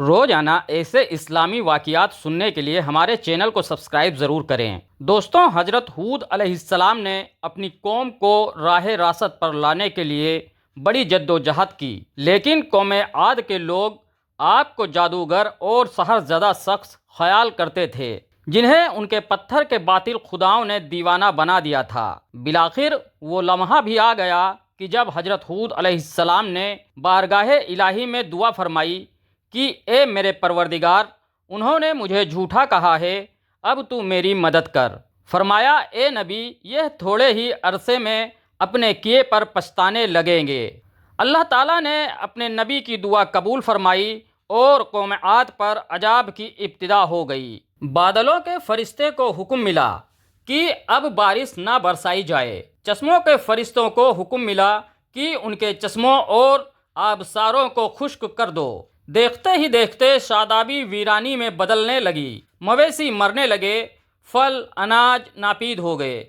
روزانہ ایسے اسلامی واقعات سننے کے لیے ہمارے چینل کو سبسکرائب ضرور کریں۔ دوستوں، حضرت ہود علیہ السلام نے اپنی قوم کو راہ راست پر لانے کے لیے بڑی جد و جہد کی، لیکن قوم عاد کے لوگ آپ کو جادوگر اور سحر زدہ شخص خیال کرتے تھے، جنہیں ان کے پتھر کے باطل خداؤں نے دیوانہ بنا دیا تھا۔ بالآخر وہ لمحہ بھی آ گیا کہ جب حضرت ہود علیہ السلام نے بارگاہ الہی میں دعا فرمائی کہ اے میرے پروردگار، انہوں نے مجھے جھوٹا کہا ہے، اب تو میری مدد کر۔ فرمایا، اے نبی، یہ تھوڑے ہی عرصے میں اپنے کیے پر پچھتانے لگیں گے۔ اللہ تعالیٰ نے اپنے نبی کی دعا قبول فرمائی اور قوم عاد پر عذاب کی ابتدا ہو گئی۔ بادلوں کے فرشتے کو حکم ملا کہ اب بارش نہ برسائی جائے۔ چشموں کے فرشتوں کو حکم ملا کہ ان کے چشموں اور آبشاروں کو خشک کر دو۔ دیکھتے ہی دیکھتے شادابی ویرانی میں بدلنے لگی، مویشی مرنے لگے، پھل اناج ناپید ہو گئے۔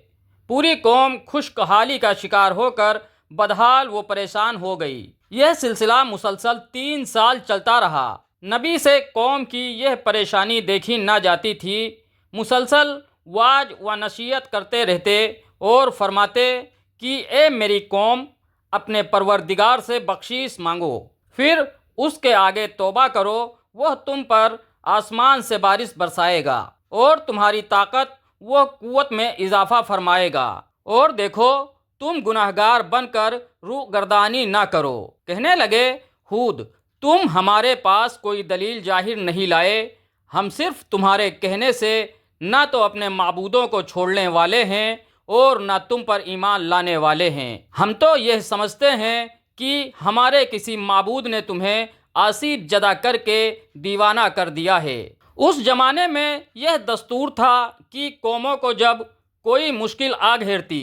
پوری قوم خشک حالی کا شکار ہو کر بدحال و پریشان ہو گئی۔ یہ سلسلہ مسلسل 3 سال چلتا رہا۔ نبی سے قوم کی یہ پریشانی دیکھی نہ جاتی تھی۔ مسلسل واعظ و نصیحت کرتے رہتے اور فرماتے کہ اے میری قوم، اپنے پروردگار سے بخشش مانگو، پھر اس کے آگے توبہ کرو، وہ تم پر آسمان سے بارش برسائے گا اور تمہاری طاقت و قوت میں اضافہ فرمائے گا، اور دیکھو تم گناہگار بن کر رو گردانی نہ کرو۔ کہنے لگے، ہود، تم ہمارے پاس کوئی دلیل ظاہر نہیں لائے، ہم صرف تمہارے کہنے سے نہ تو اپنے معبودوں کو چھوڑنے والے ہیں اور نہ تم پر ایمان لانے والے ہیں۔ ہم تو یہ سمجھتے ہیں کہ ہمارے کسی معبود نے تمہیں آسیب زدہ کر کے دیوانہ کر دیا ہے۔ اس زمانے میں یہ دستور تھا کہ قوموں کو جب کوئی مشکل آ گھیرتی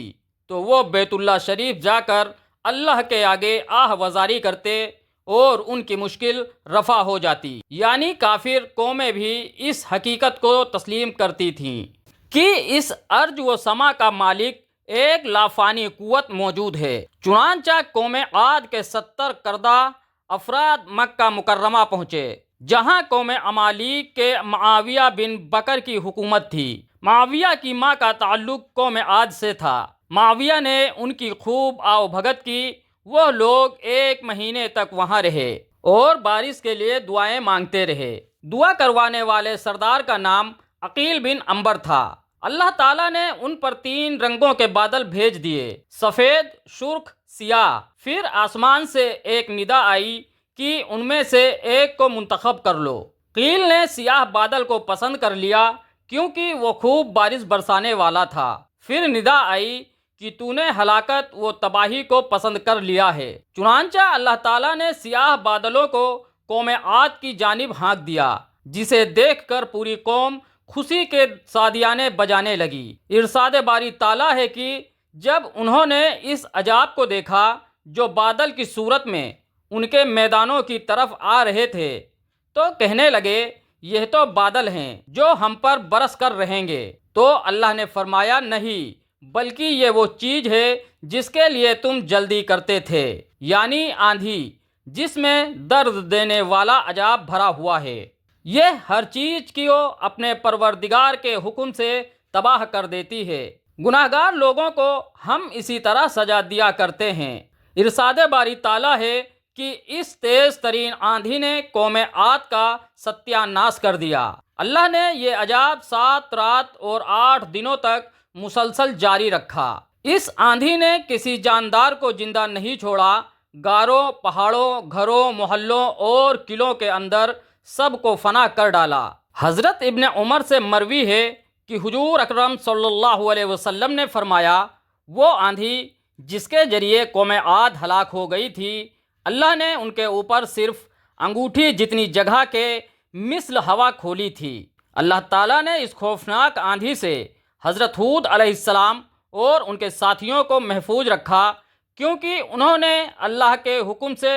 تو وہ بیت اللہ شریف جا کر اللہ کے آگے آہ وزاری کرتے اور ان کی مشکل رفع ہو جاتی۔ یعنی کافر قومیں بھی اس حقیقت کو تسلیم کرتی تھیں کہ اس ارض و سما کا مالک ایک لافانی قوت موجود ہے۔ چنانچہ قوم عاد کے 70 کردہ افراد مکہ مکرمہ پہنچے، جہاں قوم عمالیق کے معاویہ بن بکر کی حکومت تھی۔ معاویہ کی ماں کا تعلق قوم عاد سے تھا۔ معاویہ نے ان کی خوب آؤ بھگت کی۔ وہ لوگ 1 مہینے تک وہاں رہے اور بارش کے لیے دعائیں مانگتے رہے۔ دعا کروانے والے سردار کا نام عقیل بن عنبر تھا۔ اللہ تعالیٰ نے ان پر 3 رنگوں کے بادل بھیج دیے، سفید، سرخ، سیاہ۔ پھر آسمان سے ایک ندا آئی کہ ان میں سے ایک کو منتخب کر لو۔ قیل نے سیاہ بادل کو پسند کر لیا کیونکہ وہ خوب بارش برسانے والا تھا۔ پھر ندا آئی کہ تو نے ہلاکت و تباہی کو پسند کر لیا ہے۔ چنانچہ اللہ تعالیٰ نے سیاہ بادلوں کو قوم عاد کی جانب ہانک دیا، جسے دیکھ کر پوری قوم خوشی کے شادیانے بجانے لگی۔ ارشاد باری تعالیٰ ہے کہ جب انہوں نے اس عذاب کو دیکھا جو بادل کی صورت میں ان کے میدانوں کی طرف آ رہے تھے، تو کہنے لگے، یہ تو بادل ہیں جو ہم پر برس کر رہیں گے۔ تو اللہ نے فرمایا، نہیں، بلکہ یہ وہ چیز ہے جس کے لیے تم جلدی کرتے تھے، یعنی آندھی، جس میں درد دینے والا عذاب بھرا ہوا ہے۔ یہ ہر چیز کو اپنے پروردگار کے حکم سے تباہ کر دیتی ہے۔ گناہگار لوگوں کو ہم اسی طرح سزا دیا کرتے ہیں۔ ارشاد باری تعالیٰ ہے کہ اس تیز ترین آندھی نے قوم عاد کا ستیہ ناش کر دیا۔ اللہ نے یہ عذاب 7 رات اور 8 دنوں تک مسلسل جاری رکھا۔ اس آندھی نے کسی جاندار کو زندہ نہیں چھوڑا۔ غاروں، پہاڑوں، گھروں، محلوں اور قلعوں کے اندر سب کو فنا کر ڈالا۔ حضرت ابن عمر سے مروی ہے کہ حضور اکرم صلی اللہ علیہ وسلم نے فرمایا، وہ آندھی جس کے ذریعے قوم عاد ہلاک ہو گئی تھی، اللہ نے ان کے اوپر صرف انگوٹھی جتنی جگہ کے مثل ہوا کھولی تھی۔ اللہ تعالیٰ نے اس خوفناک آندھی سے حضرت ہود علیہ السلام اور ان کے ساتھیوں کو محفوظ رکھا، کیونکہ انہوں نے اللہ کے حکم سے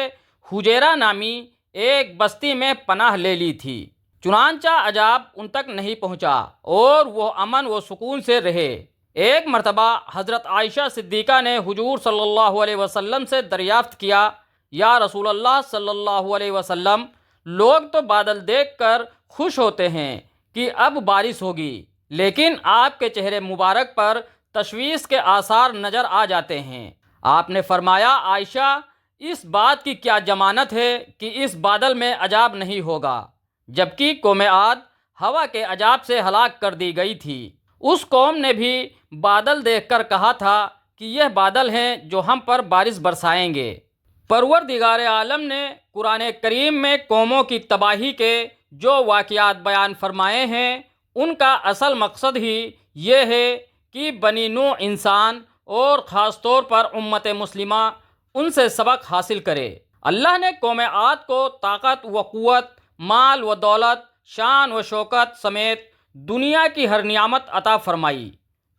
حجیرہ نامی ایک بستی میں پناہ لے لی تھی۔ چنانچہ عذاب ان تک نہیں پہنچا اور وہ امن و سکون سے رہے۔ ایک مرتبہ حضرت عائشہ صدیقہ نے حضور صلی اللہ علیہ وسلم سے دریافت کیا، یا رسول اللہ صلی اللہ علیہ وسلم، لوگ تو بادل دیکھ کر خوش ہوتے ہیں کہ اب بارش ہوگی، لیکن آپ کے چہرے مبارک پر تشویش کے آثار نظر آ جاتے ہیں۔ آپ نے فرمایا، عائشہ، اس بات کی کیا ضمانت ہے کہ اس بادل میں عذاب نہیں ہوگا؟ جبکہ قوم عاد ہوا کے عذاب سے ہلاک کر دی گئی تھی۔ اس قوم نے بھی بادل دیکھ کر کہا تھا کہ یہ بادل ہیں جو ہم پر بارش برسائیں گے۔ پروردگار عالم نے قرآن کریم میں قوموں کی تباہی کے جو واقعات بیان فرمائے ہیں، ان کا اصل مقصد ہی یہ ہے کہ بنی نوح انسان اور خاص طور پر امت مسلمہ ان سے سبق حاصل کرے۔ اللہ نے قوم عاد کو طاقت و قوت، مال و دولت، شان و شوکت سمیت دنیا کی ہر نعمت عطا فرمائی،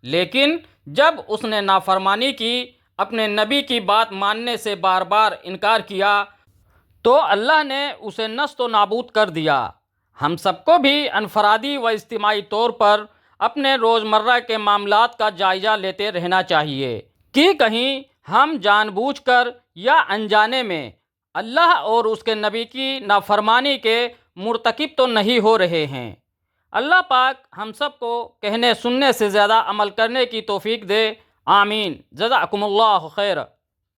لیکن جب اس نے نافرمانی کی، اپنے نبی کی بات ماننے سے بار بار انکار کیا، تو اللہ نے اسے نست و نابود کر دیا۔ ہم سب کو بھی انفرادی و اجتماعی طور پر اپنے روزمرہ کے معاملات کا جائزہ لیتے رہنا چاہیے کہ کہیں ہم جان بوجھ کر یا انجانے میں اللہ اور اس کے نبی کی نافرمانی کے مرتکب تو نہیں ہو رہے ہیں۔ اللہ پاک ہم سب کو کہنے سننے سے زیادہ عمل کرنے کی توفیق دے، آمین۔ جزاکم اللہ خیر۔